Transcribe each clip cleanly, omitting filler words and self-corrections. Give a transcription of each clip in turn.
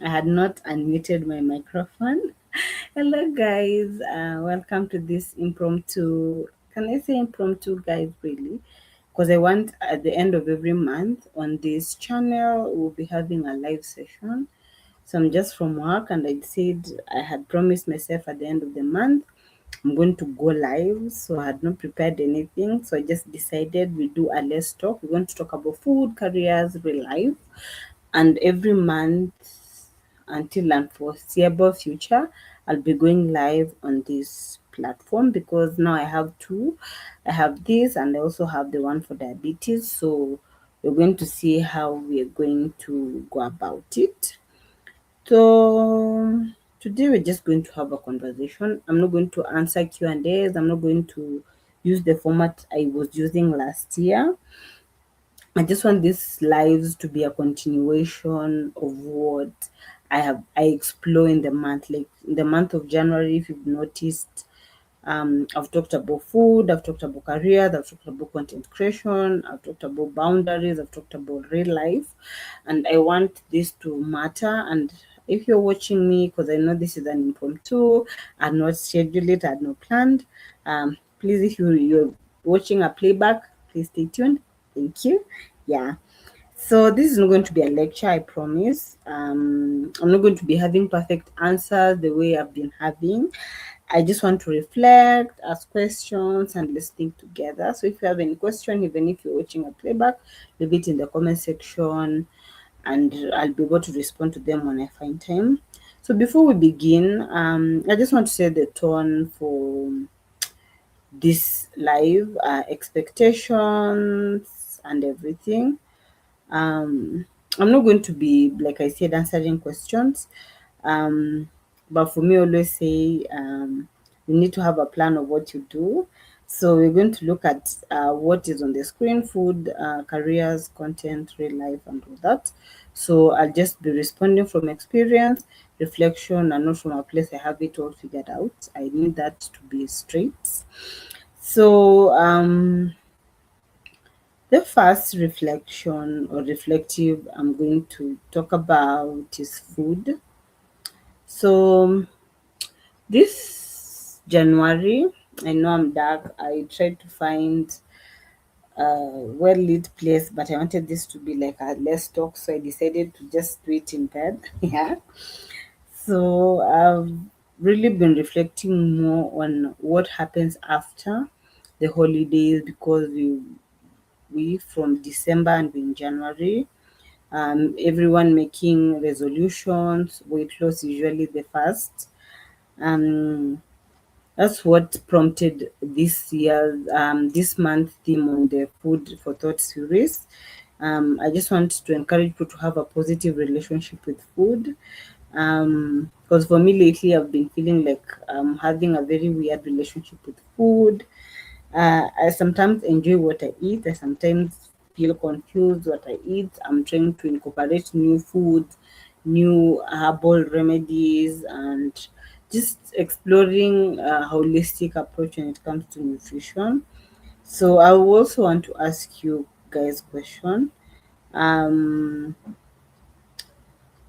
I had not unmuted my microphone. Hello, guys. Welcome to this impromptu. Can I say impromptu, guys? Really? Because I want at the end of every month on this channel, we'll be having a live session. So I'm just from work, and I said I had promised myself at the end of the month I'm going to go live. So I had not prepared anything. So I just decided we do a let's talk. We're going to talk about food, careers, real life, and every month until unforeseeable future I'll be going live on this platform because now I have two. I have this and I also have the one for diabetes. So we're going to see how we're going to go about it. So today we're just going to have a conversation. I'm not going to answer Q&As. I'm not going to use the format I was using last year. I just want these lives to be a continuation of what I explore in the month. Like in the month of January, if you've noticed, I've talked about food, I've talked about careers, I've talked about content creation, I've talked about boundaries, I've talked about real life, and I want this to matter. And if you're watching me, because I know this is an impromptu, I've not scheduled it, I've not planned. Please, if you're watching a playback, please stay tuned. Thank you. Yeah. So this is not going to be a lecture, I promise. I'm not going to be having perfect answers the way I've been having. I just want to reflect, ask questions, and let's think together. So if you have any question, even if you're watching a playback, leave it in the comment section, and I'll be able to respond to them when I find time. So before we begin, I just want to set the tone for this live, expectations and everything. um I'm not going to be, like I said, answering questions. um but for me, I always say, you need to have a plan of what you do. So we're going to look at what is on the screen: food, careers, content, real life, and all that. So I'll just be responding from experience, reflection, and not from a place I have it all figured out. I need that to be straight. So the first reflection or reflective I'm going to talk about is food. So this January, I know I'm dark. I tried to find a well lit place, but I wanted this to be like a less talk, so I decided to just do it in bed. Yeah. So I've really been reflecting more on what happens after the holidays, because we from December and in January, everyone making resolutions. Weight loss usually the first. Um, that's what prompted this month theme on the Food for Thought series. I just want to encourage people to have a positive relationship with food. Because for me lately, I've been feeling like I'm having a very weird relationship with food. I sometimes enjoy what I eat. I sometimes feel confused what I eat. I'm trying to incorporate new foods, new herbal remedies, and just exploring a holistic approach when it comes to nutrition. So I also want to ask you guys question. Um,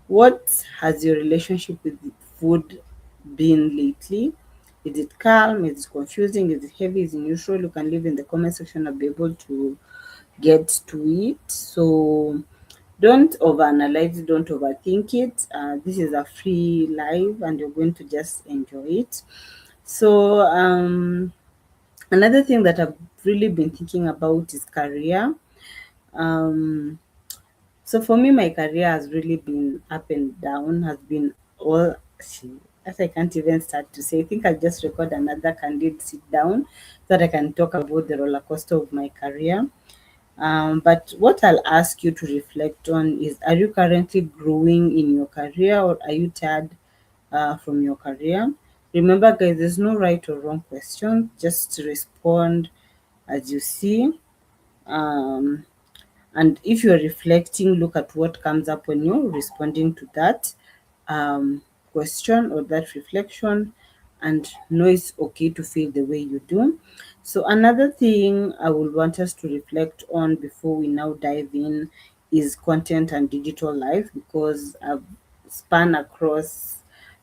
what has your relationship with food been lately? Is it calm? Is it confusing? Is it heavy? Is it neutral? You can leave in the comment section. I'll be able to get to it. So don't overanalyze it, don't overthink it. This is a free live and you're going to just enjoy it. So another thing that I've really been thinking about is career. Um, so for me, my career has really been up and down, has been all as I can't even start to say. I think I'll just record another candid sit down so that I can talk about the roller coaster of my career. But what I'll ask you to reflect on is, are you currently growing in your career, or are you tired from your career? Remember, guys, there's no right or wrong question. Just respond as you see. Um, and if you're reflecting, look at what comes up when you're responding to that question or that reflection, and know it's okay to feel the way you do. So, another thing I would want us to reflect on before we now dive in is content and digital life, because span across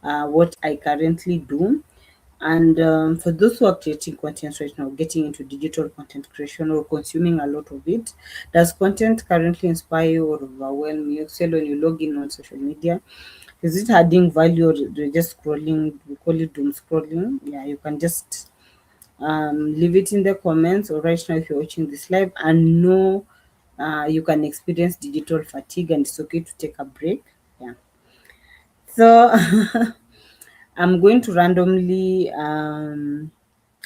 what I currently do. And for those who are creating content right now, getting into digital content creation or consuming a lot of it, does content currently inspire you or overwhelm you? Say when you log in on social media, is it adding value or you're just scrolling? We call it doom scrolling. Yeah, you can just leave it in the comments, or right now if you're watching this live and know you can experience digital fatigue and it's okay to take a break. Yeah. So I'm going to randomly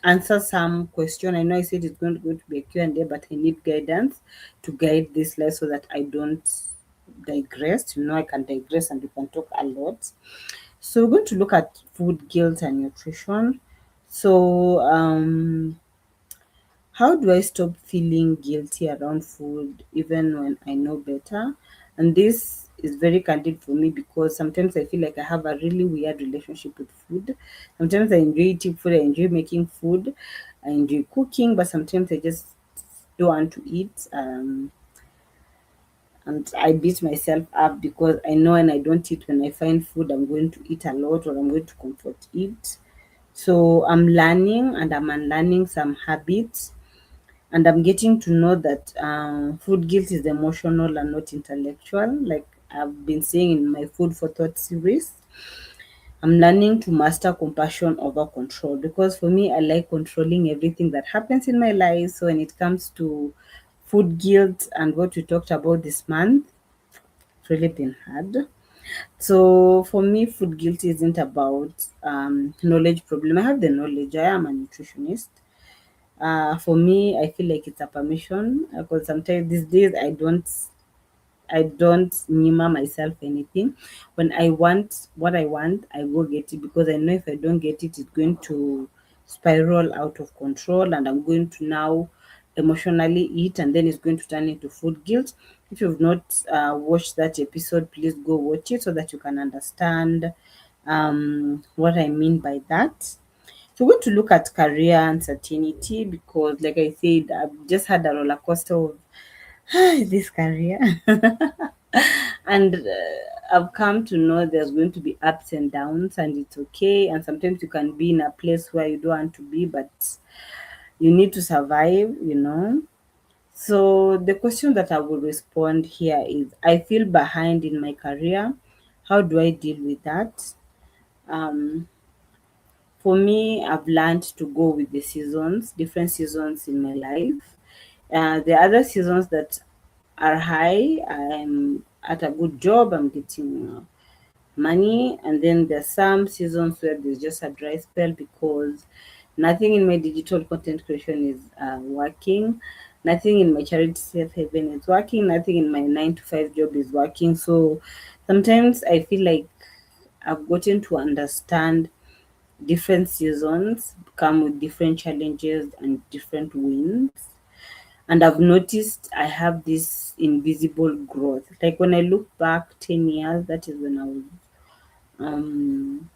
answer some question. I know I said it's going to be a Q&A, but I need guidance to guide this live so that I don't digress. You know, I can digress and we can talk a lot. So we're going to look at food guilt and nutrition. So how do I stop feeling guilty around food even when I know better? And this is very candid for me because sometimes I feel like I have a really weird relationship with food. Sometimes I enjoy eating food, I enjoy making food, I enjoy cooking, but sometimes I just don't want to eat. And I beat myself up because I know when I don't eat, when I find food, I'm going to eat a lot or I'm going to comfort eat. So I'm learning and I'm unlearning some habits, and I'm getting to know that food guilt is emotional and not intellectual. Like I've been saying in my Food for Thought series, I'm learning to master compassion over control because for me, I like controlling everything that happens in my life. So when it comes to food guilt and what we talked about this month, it's really been hard. So for me, food guilt isn't about knowledge problem. I have the knowledge. I am a nutritionist. For me, I feel like it's a permission because sometimes these days I don't nyima myself anything. When I want what I want, I go get it because I know if I don't get it, it's going to spiral out of control and I'm going to now emotionally eat, and then it's going to turn into food guilt. If you've not watched that episode, please go watch it so that you can understand what I mean by that. So we're going to look at career uncertainty because, like I said, I've just had a roller coaster of this career. And I've come to know there's going to be ups and downs, and it's okay. And sometimes you can be in a place where you don't want to be, but you need to survive, you know. So the question that I will respond here is, I feel behind in my career. How do I deal with that? Um, for me, I've learned to go with the seasons, different seasons in my life. The other seasons that are high, I'm at a good job, I'm getting money, and then there's some seasons where there's just a dry spell because nothing in my digital content creation is working, nothing in my charity safe haven is working, nothing in my 9 to 5 job is working. So sometimes I feel like I've gotten to understand different seasons come with different challenges and different wins. And I've noticed I have this invisible growth. Like when I look back 10 years, that is when I was um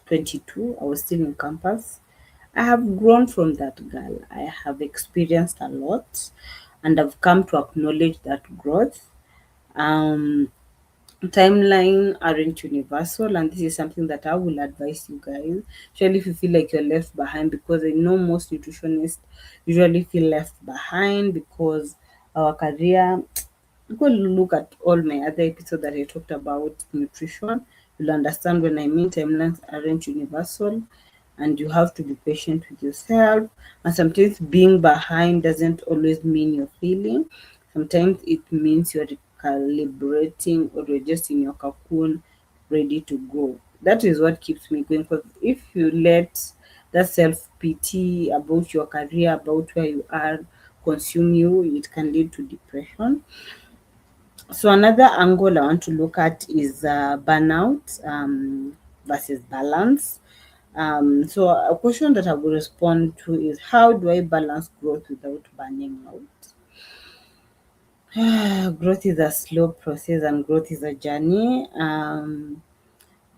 22, I was still in campus. I have grown from that girl. I have experienced a lot and I've come to acknowledge that growth. Um, Timeline aren't universal, and this is something that I will advise you guys, especially if you feel like you're left behind, because I know most nutritionists usually feel left behind because our career. Go look at all my other episodes that I talked about nutrition. You'll understand when I mean timelines aren't universal, and you have to be patient with yourself. And sometimes being behind doesn't always mean you're failing. Sometimes it means you're recalibrating or you're just in your cocoon ready to go. That is what keeps me going, because if you let that self pity about your career, about where you are, consume you, it can lead to depression. So another angle I want to look at is burnout versus balance. So a question that I will respond to is, how do I balance growth without burning out? Growth is a slow process and growth is a journey.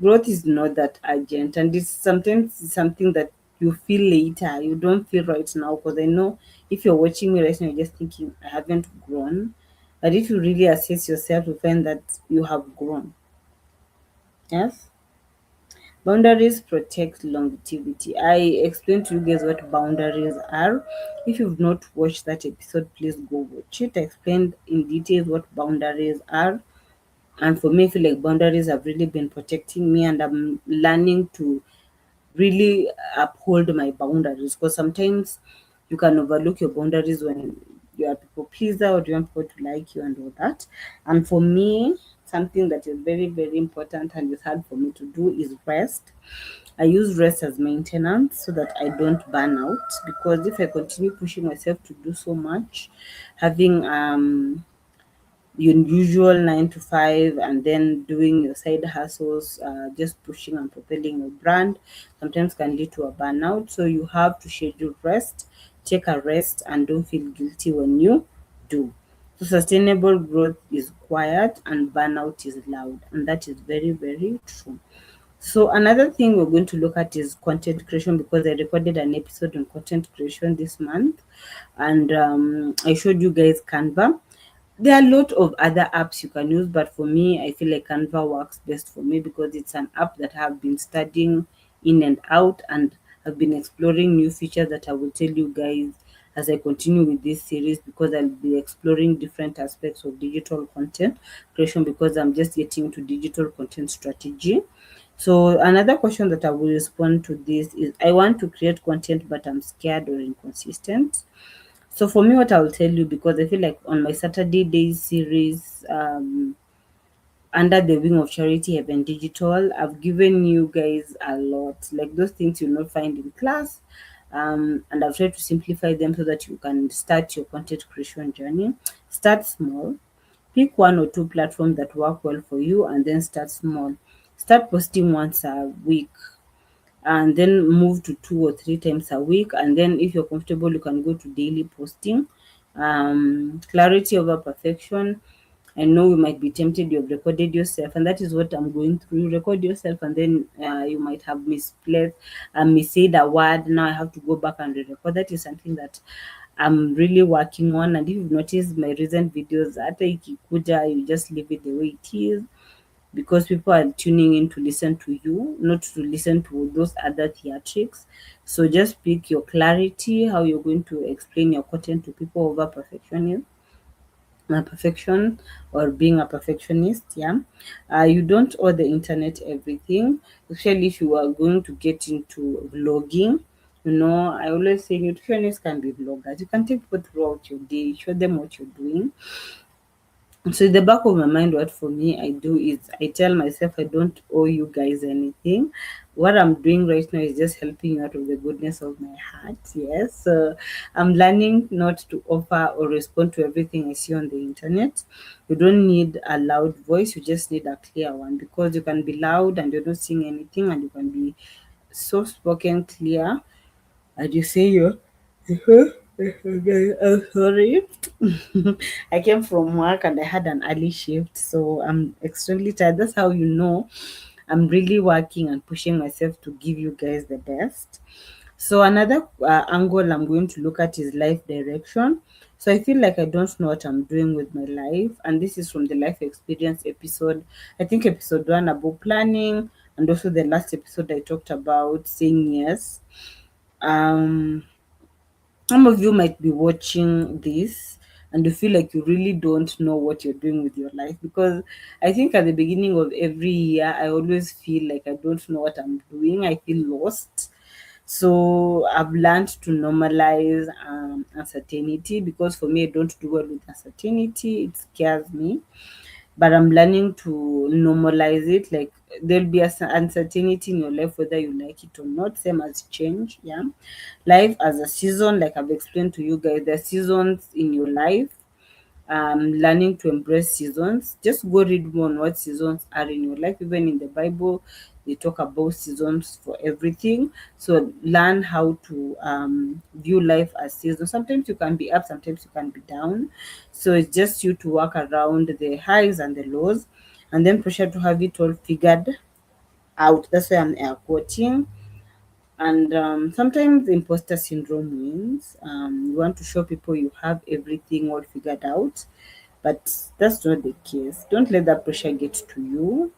Growth is not that urgent, and it's sometimes something that you feel later. You don't feel right now, because I know if you're watching me right now, you're just thinking, I haven't grown. But if you really assess yourself, you find that you have grown. Yes. Boundaries protect longevity. I explained to you guys what boundaries are. If you've not watched that episode, please go watch it. I explained in detail what boundaries are. And for me, I feel like boundaries have really been protecting me, and I'm learning to really uphold my boundaries, because sometimes you can overlook your boundaries when you are people pleaser or you want people to like you and all that. And for me, something that is very, very important and is hard for me to do is rest. I use rest as maintenance so that I don't burn out, because if I continue pushing myself to do so much, having your usual 9 to 5 and then doing your side hustles, just pushing and propelling your brand, sometimes can lead to a burnout. So you have to schedule rest, take a rest, and don't feel guilty when you do. So sustainable growth is quiet and burnout is loud, and that is very, very true. So another thing we're going to look at is content creation, because I recorded an episode on content creation this month, and I showed you guys Canva. There are a lot of other apps you can use, but for me, I feel like Canva works best for me because it's an app that I have been studying in and out, and I've been exploring new features that I will tell you guys as I continue with this series, because I'll be exploring different aspects of digital content creation, because I'm just getting to digital content strategy. So another question that I will respond to this is, I want to create content but I'm scared or inconsistent. So for me, what I'll tell you, because I feel like on my Saturday days series, under the wing of Charity Heaven Digital, I've given you guys a lot, like those things you'll not find in class. And I've tried to simplify them so that you can start your content creation journey. Start small, pick one or two platforms that work well for you, and then start small. Start posting once a week, and then move to 2 or 3 times a week, and then if you're comfortable you can go to daily posting. Clarity over perfection. I know you might be tempted, you've recorded yourself, and that is what I'm going through. You record yourself and then you might have misplaced and missaid a word. Now I have to go back and re-record. That is something that I'm really working on. And if you've noticed my recent videos, hata ikikuja, you just leave it the way it is, because people are tuning in to listen to you, not to listen to those other theatrics. So just pick your clarity, how you're going to explain your content to people over perfection or being a perfectionist. Yeah. You don't owe the internet everything, especially if you are going to get into vlogging. I always say nutritionists can be vloggers. You can take people throughout your day, show them what you're doing. So in the back of my mind, what for me I do is I tell myself I don't owe you guys anything. What I'm doing right now is just helping you out of the goodness of my heart. Yes. So I'm learning not to offer or respond to everything I see on the internet. You don't need a loud voice, you just need a clear one, because you can be loud and you're not seeing anything, and you can be soft spoken, clear, and you say you're I'm sorry. I came from work and I had an early shift, so I'm extremely tired. That's how you know I'm really working and pushing myself to give you guys the best. So another angle I'm going to look at is life direction. So I feel like I don't know what I'm doing with my life, and this is from the life experience episode. I think episode 1 about planning, and also the last episode I talked about saying yes. Um, some of you might be watching this and you feel like you really don't know what you're doing with your life, because I think at the beginning of every year I always feel like I don't know what I'm doing. I feel lost. So I've learned to normalize uncertainty, because for me I don't do well with uncertainty. It scares me, but I'm learning to normalize it. Like, there'll be a uncertainty in your life whether you like it or not, same as change. Yeah. Life as a season, like I've explained to you guys, there are seasons in your life. Learning to embrace seasons. Just go read more on what seasons are in your life. Even in the Bible, they talk about seasons for everything. So learn how to view life as seasons. Sometimes you can be up, sometimes you can be down. So it's just you to work around the highs and the lows, and then pressure to have it all figured out. That's why I'm air quoting. And sometimes imposter syndrome wins. You want to show people you have everything all figured out, but that's not the case. Don't let that pressure get to you.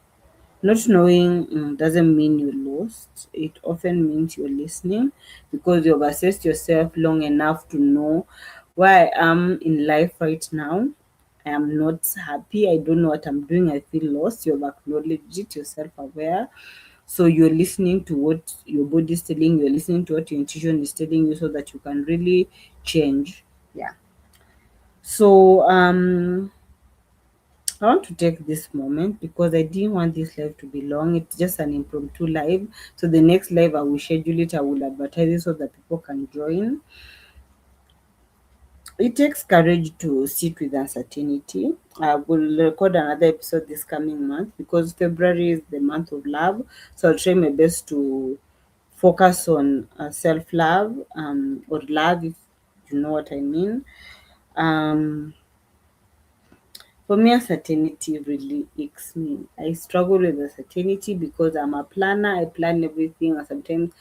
Not knowing doesn't mean you lost. It often means you're listening because you've assessed yourself long enough to know where I am in life right now. I am not happy. I don't know what I'm doing. I feel lost. You've acknowledged it. You're self aware. So you're listening to what your body is telling you, you're listening to what your intuition is telling you so that you can really change. Yeah. So I want to take this moment because I didn't want this live to be long. It's just an impromptu live. So the next live I will schedule it, I will advertise it so that people can join. It takes courage to sit with uncertainty. I will record another episode this coming month because February is the month of love. So I'll try my best to focus on self love or love, if you know what I mean. Um, For me, uncertainty really aches me. I struggle with uncertainty because I'm a planner. I plan everything, and sometimes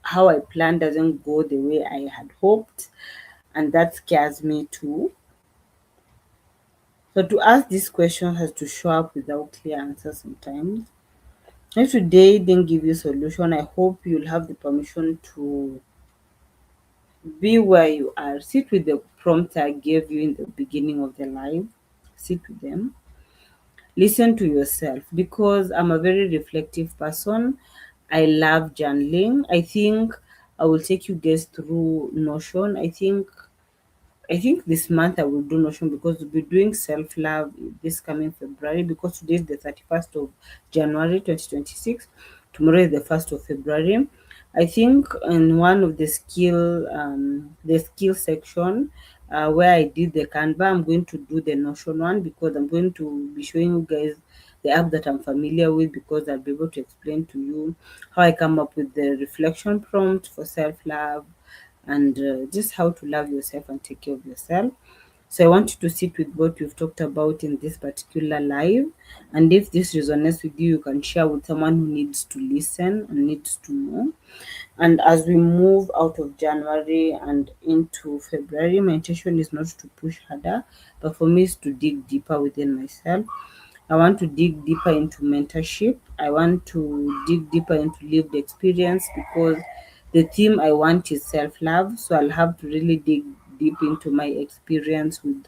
how I plan doesn't go the way I had hoped, and that scares me too. So to ask this question has to show up without clear answers sometimes. If today didn't give you solution, I hope you'll have the permission to be where you are. Sit with the prompts I gave you in the beginning of the live. Sit with them, listen to yourself because I'm a very reflective person. I love journaling. I think I will take you guys through Notion. I think this month I will do Notion because we'll be doing self love this coming February because today is the 31st of January 2026. Tomorrow is the 1st of February. I think in one of the skill section where I did the Canva, I'm going to do the Notion one because I'm going to be showing you guys the app that I'm familiar with because I'll be able to explain to you how I come up with the reflection prompt for self love and just how to love yourself and take care of yourself. So I want you to sit with what we've talked about in this particular live. And if this resonates with you, you can share with someone who needs to listen and needs to know. And as we move out of January and into February, my intention is not to push harder, but for me is to dig deeper within myself. I want to dig deeper into mentorship. I want to dig deeper into lived experience because the theme I want is self love. So I'll have to really dig deep into my experience with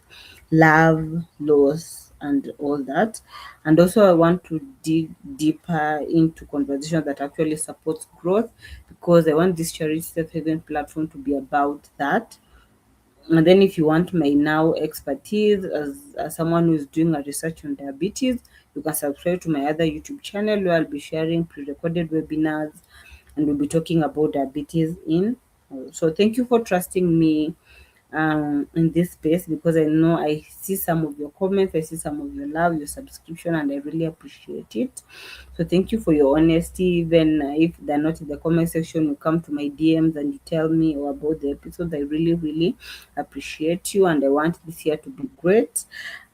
love, loss, and all that. And also, I want to dig deeper into conversation that actually supports growth because I want this charity safe haven platform to be about that. And then if you want my now expertise as someone who is doing a research on diabetes, you can subscribe to my other YouTube channel where I'll be sharing pre-recorded webinars and we'll be talking about diabetes in. So thank you for trusting me in this space because I know I see some of your comments, I see some of your love, your subscription, and I really appreciate it. So thank you for your honesty. Even if they're not in the comment section, you come to my DMs and you tell me about the episode. I really, really appreciate you, and I want this year to be great.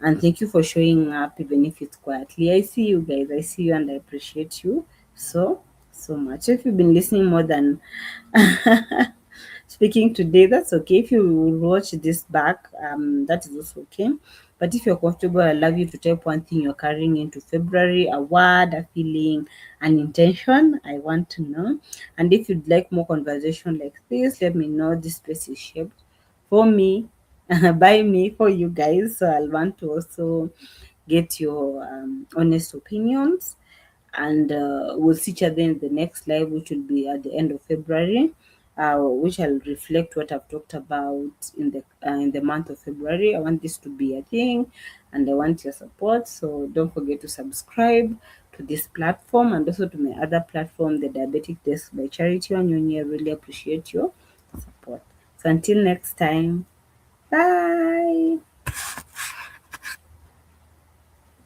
And thank you for showing up, even if it's quietly. I see you guys. I see you, and I appreciate you so much. If you've been listening more than speaking today, that's okay. If you watch this back, that is also okay. But if you're comfortable, I love you to type one thing you're carrying into February, a word, a feeling, an intention. I want to know. And if you'd like more conversation like this, let me know. This space is shaped for me, by me, for you guys. So I'll want to also get your honest opinions and we'll see each other in the next live, which will be at the end of February, which I'll reflect what I've talked about in the month of February. I want this to be a thing, and I want your support. So don't forget to subscribe to this platform and also to my other platform, the Diabetic Desk by Charity Wanyonyi. I really appreciate your support. So until next time, bye.